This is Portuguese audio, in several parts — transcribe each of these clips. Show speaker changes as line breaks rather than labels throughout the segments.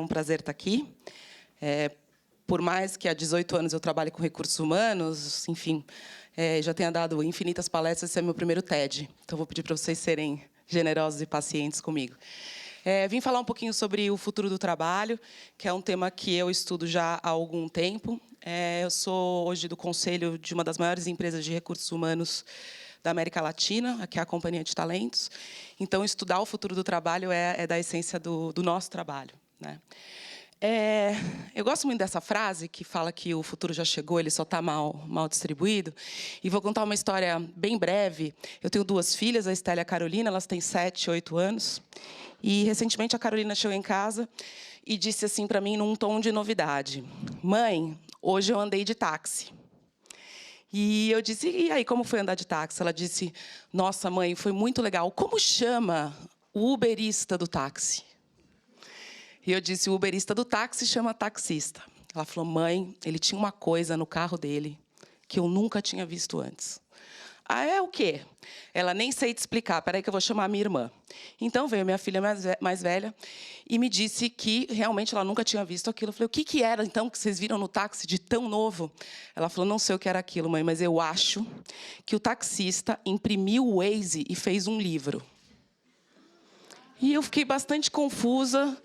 um prazer estar aqui. Por mais que há 18 anos eu trabalhe com recursos humanos, enfim, já tenha dado infinitas palestras, esse é meu primeiro TED. Então, vou pedir para vocês serem generosos e pacientes comigo. Vim falar um pouquinho sobre o futuro do trabalho, que é um tema que eu estudo já há algum tempo. Eu sou hoje do conselho de uma das maiores empresas de recursos humanos da América Latina, que é a Companhia de Talentos. Então, estudar o futuro do trabalho é da essência do nosso trabalho, né? Eu gosto muito dessa frase, que fala que o futuro já chegou, ele só está mal distribuído. E vou contar uma história bem breve. Eu tenho duas filhas, a Estela e a Carolina, elas têm 7 e 8 anos. E, recentemente, a Carolina chegou em casa e disse assim para mim, num tom de novidade: "Mãe, hoje eu andei de táxi". E eu disse: "E aí, como foi andar de táxi?" Ela disse: "Nossa, mãe, foi muito legal. Como chama o uberista do táxi?" E eu disse: "O uberista do táxi chama taxista." Ela falou: "Mãe, ele tinha uma coisa no carro dele que eu nunca tinha visto antes." "Ah, é o quê?" Ela: "Nem sei te explicar, espera aí que eu vou chamar a minha irmã." Então, veio minha filha mais velha e me disse que realmente ela nunca tinha visto aquilo. Eu falei: "O que era, então, que vocês viram no táxi de tão novo?" Ela falou: "Não sei o que era aquilo, mãe, mas eu acho que o taxista imprimiu o Waze e fez um livro." E eu fiquei bastante confusa.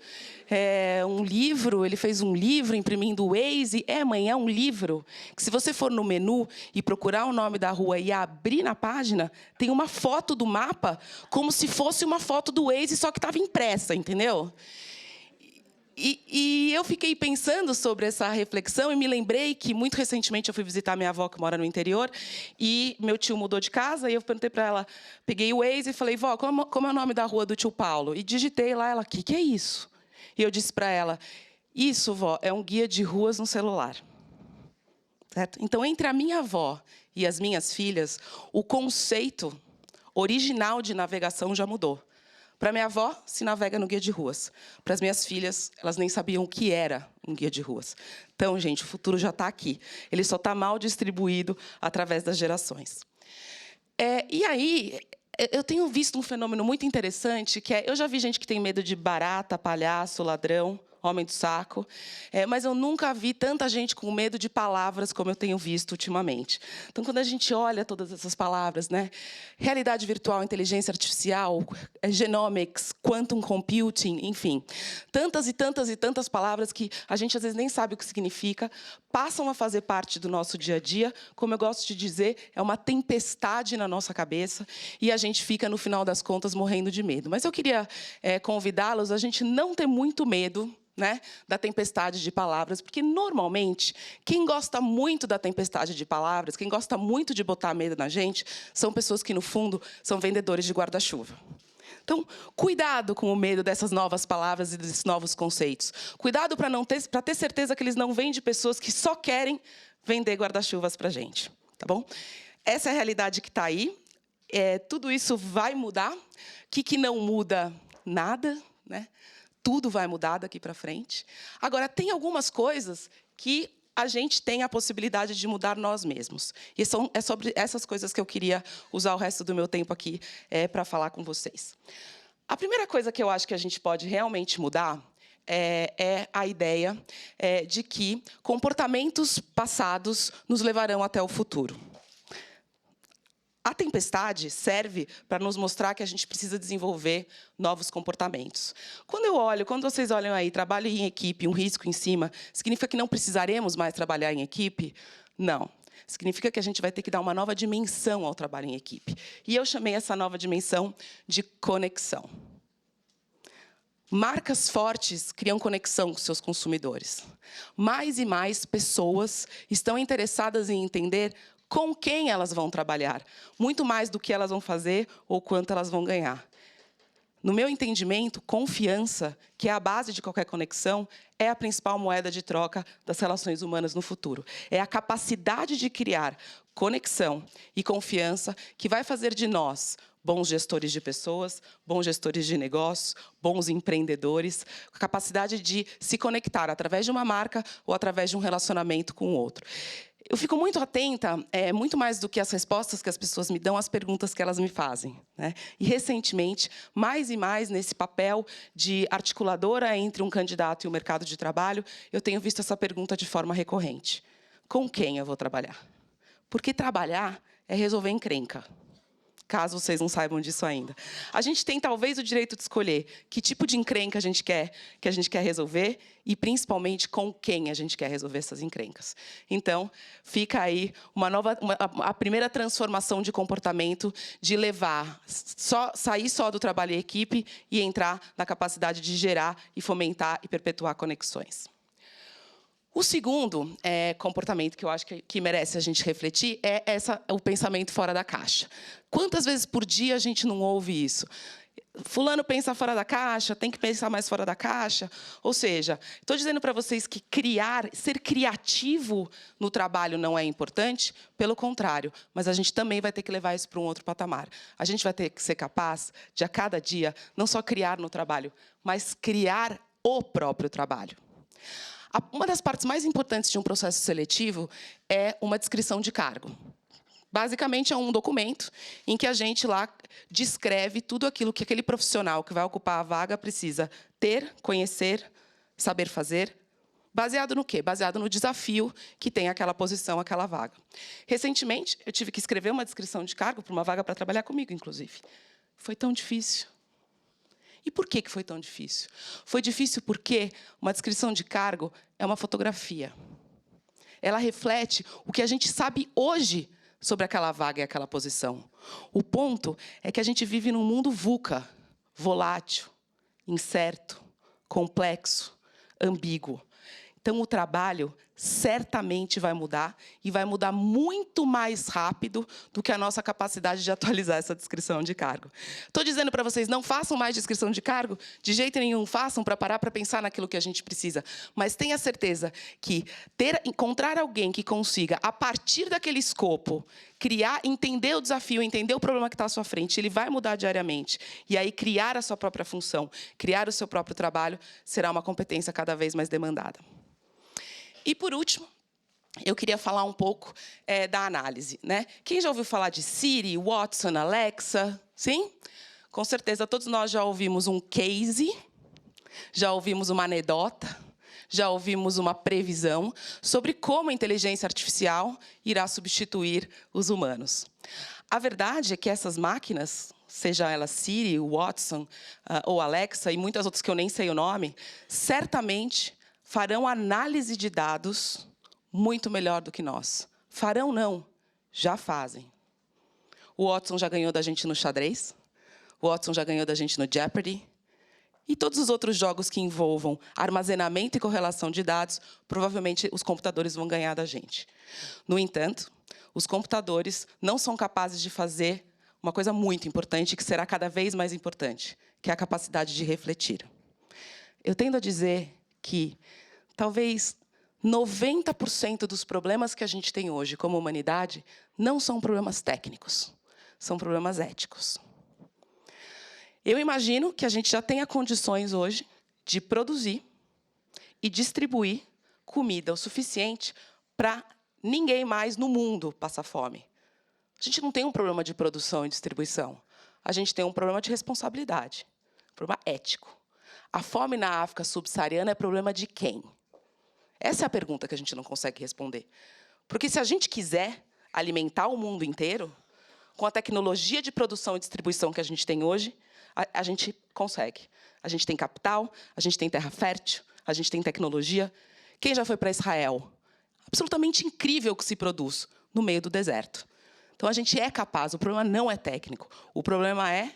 Um livro, ele fez um livro imprimindo o Waze. Mãe, é um livro que, se você for no menu e procurar o nome da rua e abrir na página, tem uma foto do mapa como se fosse uma foto do Waze, só que estava impressa, entendeu? E eu fiquei pensando sobre essa reflexão e me lembrei que, muito recentemente, eu fui visitar minha avó, que mora no interior, e meu tio mudou de casa, e eu perguntei para ela, peguei o Waze e falei: "Vó, como é o nome da rua do tio Paulo?" E digitei lá, ela: que é isso?" E eu disse para ela: "Isso, vó, é um guia de ruas no celular." Certo? Então, entre a minha avó e as minhas filhas, o conceito original de navegação já mudou. Para minha avó, se navega no guia de ruas. Para as minhas filhas, elas nem sabiam o que era um guia de ruas. Então, gente, o futuro já está aqui. Ele só está mal distribuído através das gerações. E aí, eu tenho visto um fenômeno muito interessante, que eu já vi gente que tem medo de barata, palhaço, ladrão, homem do saco, mas eu nunca vi tanta gente com medo de palavras como eu tenho visto ultimamente. Então, quando a gente olha todas essas palavras, né, realidade virtual, inteligência artificial, genomics, quantum computing, enfim, tantas e tantas e tantas palavras que a gente às vezes nem sabe o que significa, passam a fazer parte do nosso dia a dia. Como eu gosto de dizer, é uma tempestade na nossa cabeça e a gente fica, no final das contas, morrendo de medo. Mas eu queria convidá-los a gente não ter muito medo, né, da tempestade de palavras, porque, normalmente, quem gosta muito da tempestade de palavras, quem gosta muito de botar medo na gente, são pessoas que, no fundo, são vendedores de guarda-chuva. Então, cuidado com o medo dessas novas palavras e desses novos conceitos. Cuidado para ter certeza que eles não vêm de pessoas que só querem vender guarda-chuvas para a gente. Tá bom? Essa é a realidade que está aí. Tudo isso vai mudar. O que não muda? Nada, né? Tudo vai mudar daqui para frente. Agora, tem algumas coisas que a gente tem a possibilidade de mudar nós mesmos. E é sobre essas coisas que eu queria usar o resto do meu tempo aqui para falar com vocês. A primeira coisa que eu acho que a gente pode realmente mudar é a ideia de que comportamentos passados nos levarão até o futuro. A tempestade serve para nos mostrar que a gente precisa desenvolver novos comportamentos. Quando vocês olham aí, trabalho em equipe, um risco em cima, significa que não precisaremos mais trabalhar em equipe? Não. Significa que a gente vai ter que dar uma nova dimensão ao trabalho em equipe. E eu chamei essa nova dimensão de conexão. Marcas fortes criam conexão com seus consumidores. Mais e mais pessoas estão interessadas em entender com quem elas vão trabalhar, muito mais do que elas vão fazer ou quanto elas vão ganhar. No meu entendimento, confiança, que é a base de qualquer conexão, é a principal moeda de troca das relações humanas no futuro. É a capacidade de criar conexão e confiança que vai fazer de nós bons gestores de pessoas, bons gestores de negócios, bons empreendedores, a capacidade de se conectar através de uma marca ou através de um relacionamento com o outro. Eu fico muito atenta, muito mais do que as respostas que as pessoas me dão, às perguntas que elas me fazem, né? E, recentemente, mais e mais nesse papel de articuladora entre um candidato e o mercado de trabalho, eu tenho visto essa pergunta de forma recorrente. Com quem eu vou trabalhar? Porque trabalhar é resolver encrenca. Caso vocês não saibam disso ainda. A gente tem, talvez, o direito de escolher que tipo de encrenca a gente quer resolver e, principalmente, com quem a gente quer resolver essas encrencas. Então, fica aí a primeira transformação de comportamento de sair só do trabalho em equipe e entrar na capacidade de gerar e fomentar e perpetuar conexões. O segundo comportamento que eu acho que merece a gente refletir é o pensamento fora da caixa. Quantas vezes por dia a gente não ouve isso? Fulano pensa fora da caixa, tem que pensar mais fora da caixa. Ou seja, estou dizendo para vocês que ser criativo no trabalho não é importante, pelo contrário, mas a gente também vai ter que levar isso para um outro patamar. A gente vai ter que ser capaz de, a cada dia, não só criar no trabalho, mas criar o próprio trabalho. Uma das partes mais importantes de um processo seletivo é uma descrição de cargo. Basicamente, é um documento em que a gente lá descreve tudo aquilo que aquele profissional que vai ocupar a vaga precisa ter, conhecer, saber fazer. Baseado no quê? Baseado no desafio que tem aquela posição, aquela vaga. Recentemente, eu tive que escrever uma descrição de cargo para uma vaga para trabalhar comigo, inclusive. Foi tão difícil. E por que foi tão difícil? Foi difícil porque uma descrição de cargo é uma fotografia. Ela reflete o que a gente sabe hoje sobre aquela vaga e aquela posição. O ponto é que a gente vive num mundo VUCA, volátil, incerto, complexo, ambíguo. Então, o trabalho certamente vai mudar, e vai mudar muito mais rápido do que a nossa capacidade de atualizar essa descrição de cargo. Estou dizendo para vocês, não façam mais descrição de cargo, de jeito nenhum façam para parar para pensar naquilo que a gente precisa. Mas tenha certeza que encontrar alguém que consiga, a partir daquele escopo, entender o desafio, entender o problema que está à sua frente, ele vai mudar diariamente. E aí, criar a sua própria função, criar o seu próprio trabalho, será uma competência cada vez mais demandada. E, por último, eu queria falar um pouco da análise, né? Quem já ouviu falar de Siri, Watson, Alexa? Sim? Com certeza, todos nós já ouvimos um case, já ouvimos uma anedota, já ouvimos uma previsão sobre como a inteligência artificial irá substituir os humanos. A verdade é que essas máquinas, seja ela Siri, Watson ou Alexa, e muitas outras que eu nem sei o nome, certamente farão análise de dados muito melhor do que nós. Farão, não. Já fazem. O Watson já ganhou da gente no xadrez. O Watson já ganhou da gente no Jeopardy. E todos os outros jogos que envolvam armazenamento e correlação de dados, provavelmente os computadores vão ganhar da gente. No entanto, os computadores não são capazes de fazer uma coisa muito importante, que será cada vez mais importante, que é a capacidade de refletir. Eu tendo a dizer que talvez 90% dos problemas que a gente tem hoje como humanidade não são problemas técnicos, são problemas éticos. Eu imagino que a gente já tenha condições hoje de produzir e distribuir comida o suficiente para ninguém mais no mundo passar fome. A gente não tem um problema de produção e distribuição. A gente tem um problema de responsabilidade, um problema ético. A fome na África subsaariana é problema de quem? Essa é a pergunta que a gente não consegue responder. Porque se a gente quiser alimentar o mundo inteiro, com a tecnologia de produção e distribuição que a gente tem hoje, a gente consegue. A gente tem capital, a gente tem terra fértil, a gente tem tecnologia. Quem já foi para Israel? Absolutamente incrível o que se produz no meio do deserto. Então, a gente é capaz. O problema não é técnico. O problema é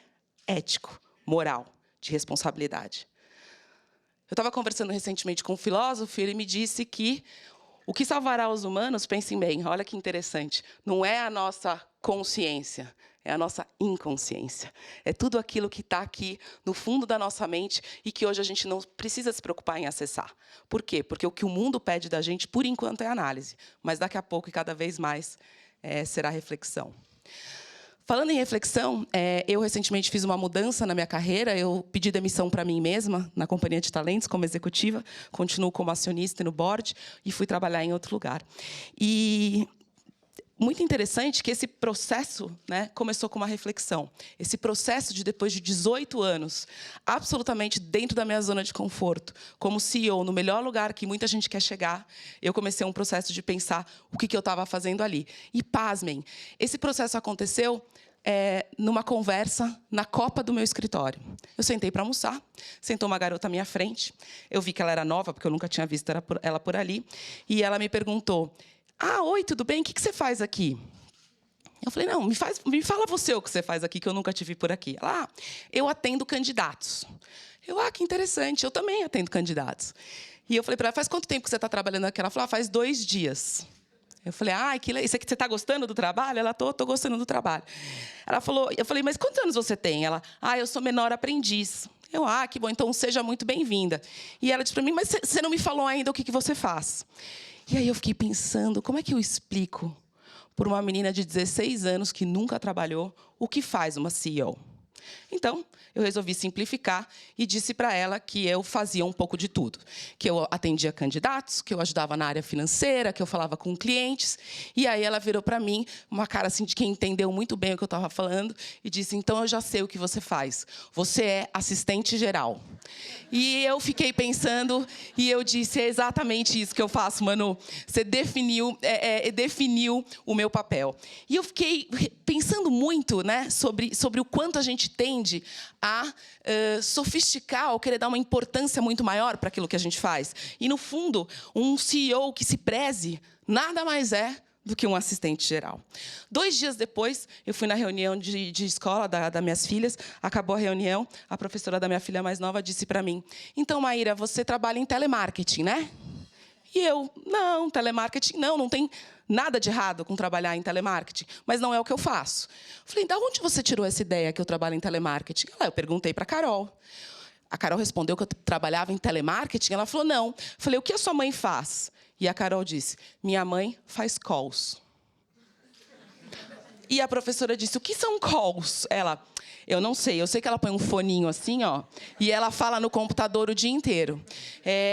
ético, moral, de responsabilidade. Eu estava conversando recentemente com um filósofo e ele me disse que o que salvará os humanos, pensem bem, olha que interessante, não é a nossa consciência, é a nossa inconsciência. É tudo aquilo que está aqui no fundo da nossa mente e que hoje a gente não precisa se preocupar em acessar. Por quê? Porque o que o mundo pede da gente, por enquanto, é análise. Mas daqui a pouco, e cada vez mais, será reflexão. Falando em reflexão, eu recentemente fiz uma mudança na minha carreira. Eu pedi demissão para mim mesma, na companhia de talentos, como executiva. Continuo como acionista e no board, e fui trabalhar em outro lugar. E muito interessante que esse processo, né, começou com uma reflexão. Esse processo de, depois de 18 anos, absolutamente dentro da minha zona de conforto, como CEO, no melhor lugar que muita gente quer chegar, eu comecei um processo de pensar o que eu estava fazendo ali. E, pasmem, esse processo aconteceu numa conversa na copa do meu escritório. Eu sentei para almoçar, sentou uma garota à minha frente, eu vi que ela era nova, porque eu nunca tinha visto ela por ali, e ela me perguntou: "Ah, oi, tudo bem? O que você faz aqui?" Eu falei: "Não, me fala você o que você faz aqui, que eu nunca te vi por aqui." Ela: "Eu atendo candidatos." Eu: "Ah, que interessante, eu também atendo candidatos." E eu falei para ela: "Faz quanto tempo que você está trabalhando aqui?" Ela falou: "Faz 2 dias." Eu falei: "Ah, isso aqui, você está gostando do trabalho?" Ela: "Tô gostando do trabalho." Eu falei: "Mas quantos anos você tem?" Ela: "Ah, eu sou menor aprendiz." Eu: "Ah, que bom, então seja muito bem-vinda." E ela disse para mim: "Mas você não me falou ainda o que você faz." E aí eu fiquei pensando, como é que eu explico para uma menina de 16 anos que nunca trabalhou o que faz uma CEO? Então, eu resolvi simplificar e disse para ela que eu fazia um pouco de tudo. Que eu atendia candidatos, que eu ajudava na área financeira, que eu falava com clientes. E aí ela virou para mim, uma cara assim de quem entendeu muito bem o que eu estava falando, e disse: "Então eu já sei o que você faz. Você é assistente geral." E eu fiquei pensando, e eu disse: "É exatamente isso que eu faço, Manu. Você definiu o meu papel." E eu fiquei pensando muito, né, sobre o quanto a gente tende a sofisticar ou querer dar uma importância muito maior para aquilo que a gente faz. E, no fundo, um CEO que se preze nada mais é do que um assistente geral. 2 dias depois, eu fui na reunião de escola das minhas filhas. Acabou a reunião, a professora da minha filha mais nova disse para mim: "Então, Maíra, você trabalha em telemarketing, né?" E eu: "Não, telemarketing não tem nada de errado com trabalhar em telemarketing, mas não é o que eu faço." Falei: "Da onde você tirou essa ideia que eu trabalho em telemarketing?" Eu perguntei para a Carol. A Carol respondeu que eu trabalhava em telemarketing. Ela falou: "Não." Falei: "O que a sua mãe faz?" E a Carol disse: "Minha mãe faz calls." E a professora disse: "O que são calls?" Ela: "Eu não sei. Eu sei que ela põe um foninho assim, ó, e ela fala no computador o dia inteiro."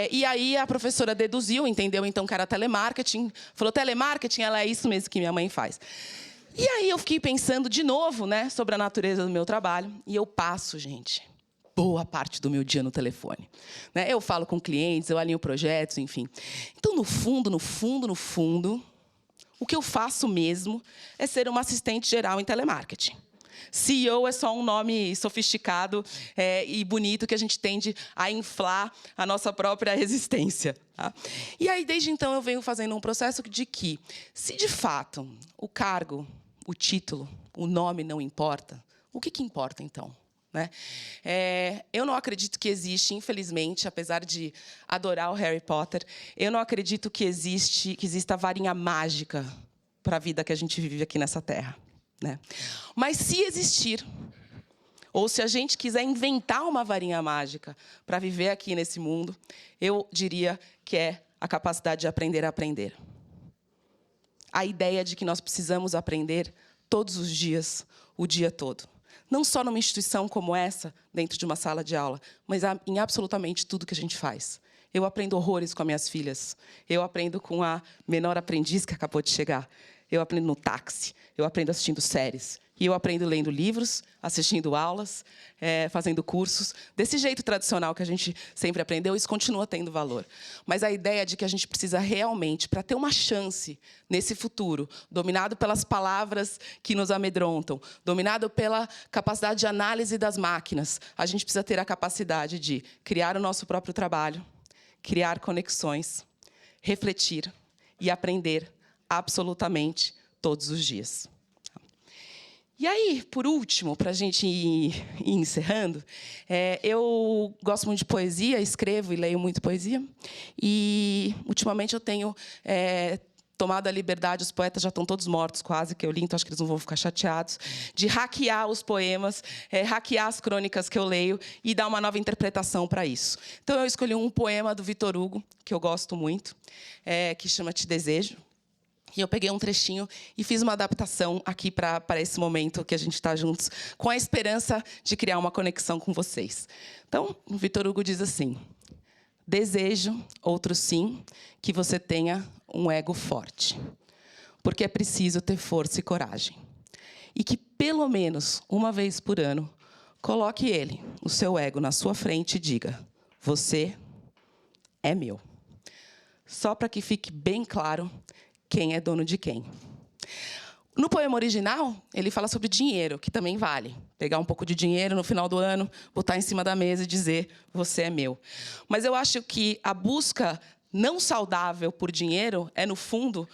E aí a professora deduziu, entendeu então que era telemarketing. Falou: "Telemarketing, ela é isso mesmo que minha mãe faz." E aí eu fiquei pensando de novo, né, sobre a natureza do meu trabalho. E eu passo, gente, boa parte do meu dia no telefone, né? Eu falo com clientes, eu alinho projetos, enfim. Então, no fundo, o que eu faço mesmo é ser uma assistente geral em telemarketing. CEO é só um nome sofisticado e bonito que a gente tende a inflar a nossa própria existência. Tá? E aí, desde então, eu venho fazendo um processo de que, se de fato o cargo, o título, o nome não importa, o que importa, então? Né? Eu não acredito que existe, infelizmente, apesar de adorar o Harry Potter, eu não acredito que exista varinha mágica para a vida que a gente vive aqui nessa Terra. Né? Mas, se existir, ou se a gente quiser inventar uma varinha mágica para viver aqui nesse mundo, eu diria que é a capacidade de aprender a aprender. A ideia de que nós precisamos aprender todos os dias, o dia todo. Não só numa instituição como essa, dentro de uma sala de aula, mas em absolutamente tudo que a gente faz. Eu aprendo horrores com as minhas filhas. Eu aprendo com a menor aprendiz que acabou de chegar. Eu aprendo no táxi. Eu aprendo assistindo séries. E eu aprendo lendo livros, assistindo aulas, fazendo cursos. Desse jeito tradicional que a gente sempre aprendeu, isso continua tendo valor. Mas a ideia de que a gente precisa realmente, para ter uma chance nesse futuro, dominado pelas palavras que nos amedrontam, dominado pela capacidade de análise das máquinas, a gente precisa ter a capacidade de criar o nosso próprio trabalho, criar conexões, refletir e aprender absolutamente todos os dias. E aí, por último, para a gente ir encerrando, eu gosto muito de poesia, escrevo e leio muito poesia. E, ultimamente, eu tenho tomado a liberdade, os poetas já estão todos mortos quase, que eu li, então acho que eles não vão ficar chateados, de hackear os poemas, hackear as crônicas que eu leio e dar uma nova interpretação para isso. Então, eu escolhi um poema do Victor Hugo, que eu gosto muito, que chama Te Desejo. E eu peguei um trechinho e fiz uma adaptação aqui para esse momento que a gente está juntos, com a esperança de criar uma conexão com vocês. Então, o Victor Hugo diz assim: desejo, outro sim, que você tenha um ego forte, porque é preciso ter força e coragem. E que, pelo menos uma vez por ano, coloque ele, o seu ego, na sua frente e diga: você é meu. Só para que fique bem claro quem é dono de quem. No poema original, ele fala sobre dinheiro, que também vale. Pegar um pouco de dinheiro no final do ano, botar em cima da mesa e dizer: você é meu. Mas eu acho que a busca não saudável por dinheiro é, no fundo,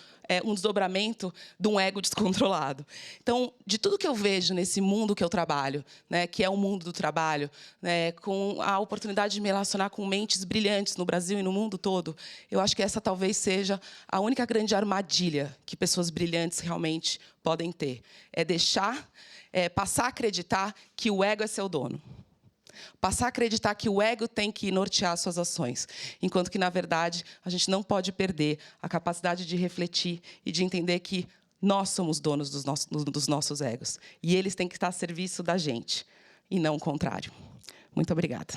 um desdobramento de um ego descontrolado. Então, de tudo que eu vejo nesse mundo que eu trabalho, né, que é o mundo do trabalho, né, com a oportunidade de me relacionar com mentes brilhantes no Brasil e no mundo todo, eu acho que essa talvez seja a única grande armadilha que pessoas brilhantes realmente podem ter. É deixar, passar a acreditar que o ego é seu dono. Passar a acreditar que o ego tem que nortear suas ações, enquanto que, na verdade, a gente não pode perder a capacidade de refletir e de entender que nós somos donos dos nossos egos. E eles têm que estar a serviço da gente, e não o contrário. Muito obrigada.